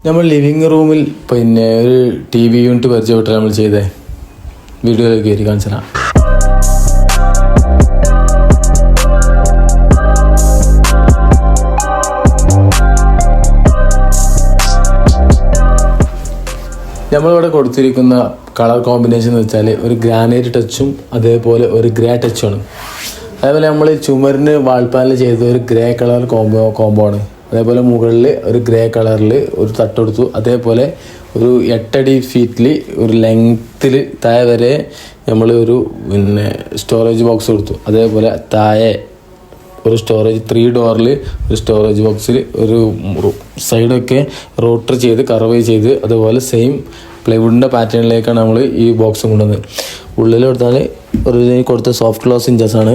നമ്മൾ ലിവിങ് റൂമിൽ പിന്നെ ഒരു TV യൂണിറ്റ് പരിചയപ്പെട്ടാൽ നമ്മൾ ചെയ്തേ വീഡിയോയിലേക്ക് കയറി കാണിച്ചാൽ നമ്മളിവിടെ കൊടുത്തിരിക്കുന്ന കളർ കോമ്പിനേഷൻ എന്ന് വെച്ചാൽ ഒരു ഗ്രാനൈറ്റ് ടച്ചും അതേപോലെ ഒരു ഗ്രേ ടച്ചുമാണ്. അതേപോലെ നമ്മൾ ചുമരിന് വാൾപ്പാനിൽ ചെയ്ത ഒരു ഗ്രേ കളർ കോംബോ ആണ്. അതേപോലെ മുകളിൽ ഒരു ഗ്രേ കളറിൽ ഒരു തട്ടെടുത്തു. അതേപോലെ ഒരു 8 അടി ഫീറ്റിൽ ഒരു ലെങ്ത്തിൽ താഴെ വരെ നമ്മൾ ഒരു പിന്നെ സ്റ്റോറേജ് ബോക്സ് കൊടുത്തു. അതേപോലെ താഴെ ഒരു സ്റ്റോറേജ് 3 ഡോറിൽ ഒരു സ്റ്റോറേജ് ബോക്സിൽ ഒരു സൈഡൊക്കെ റോട്ടർ ചെയ്ത് കർവ് ചെയ്ത് അതുപോലെ സെയിം പ്ലൈവുഡിൻ്റെ പാറ്റേണിലേക്കാണ് നമ്മൾ ഈ ബോക്സ് കൊണ്ടുവന്നത്. ഉള്ളിൽ കൊടുത്താൽ ഒരു കൊടുത്ത സോഫ്റ്റ് ക്ലോസ് ഇഞ്ചസാണ്.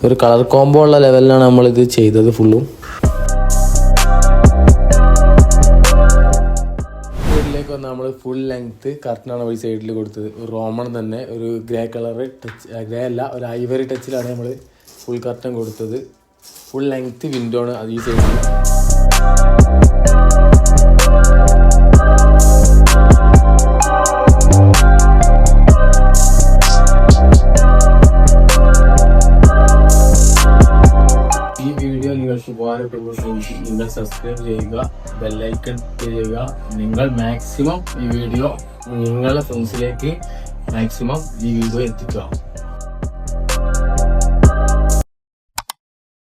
ഒരു കളർ കോംബോ ഉള്ള ലെവലിലാണ് നമ്മളിത് ചെയ്തത് ഫുള്ളും. സൈഡിലേക്ക് വന്നാൽ നമ്മൾ ഫുൾ ലെങ്ത്ത് കർട്ടനാണ് ഈ സൈഡിൽ കൊടുത്തത്. ഒരു റോമൺ തന്നെ ഒരു ഗ്രേ കളർ ടച്ച്, ഗ്രേ അല്ല ഒരു ഐവറി ടച്ചിലാണ് നമ്മൾ ഫുൾ കർട്ടൻ കൊടുത്തത്. ഫുൾ ലെങ്ത്ത് വിൻഡോ ആണ് അത് ഈ സൈഡിൽ. ഈ വീഡിയോ നിങ്ങൾക്ക് ഉപകാരപ്പെടുന്നുണ്ടെങ്കിൽ നിങ്ങൾ സബ്സ്ക്രൈബ് ചെയ്യുക, ബെല്ലൈക്കൺ ചെയ്യുക. നിങ്ങൾ മാക്സിമം ഈ വീഡിയോ നിങ്ങളുടെ ഫ്രണ്ട്സിലേക്ക് മാക്സിമം ഈ വീഡിയോ എത്തിക്കുക.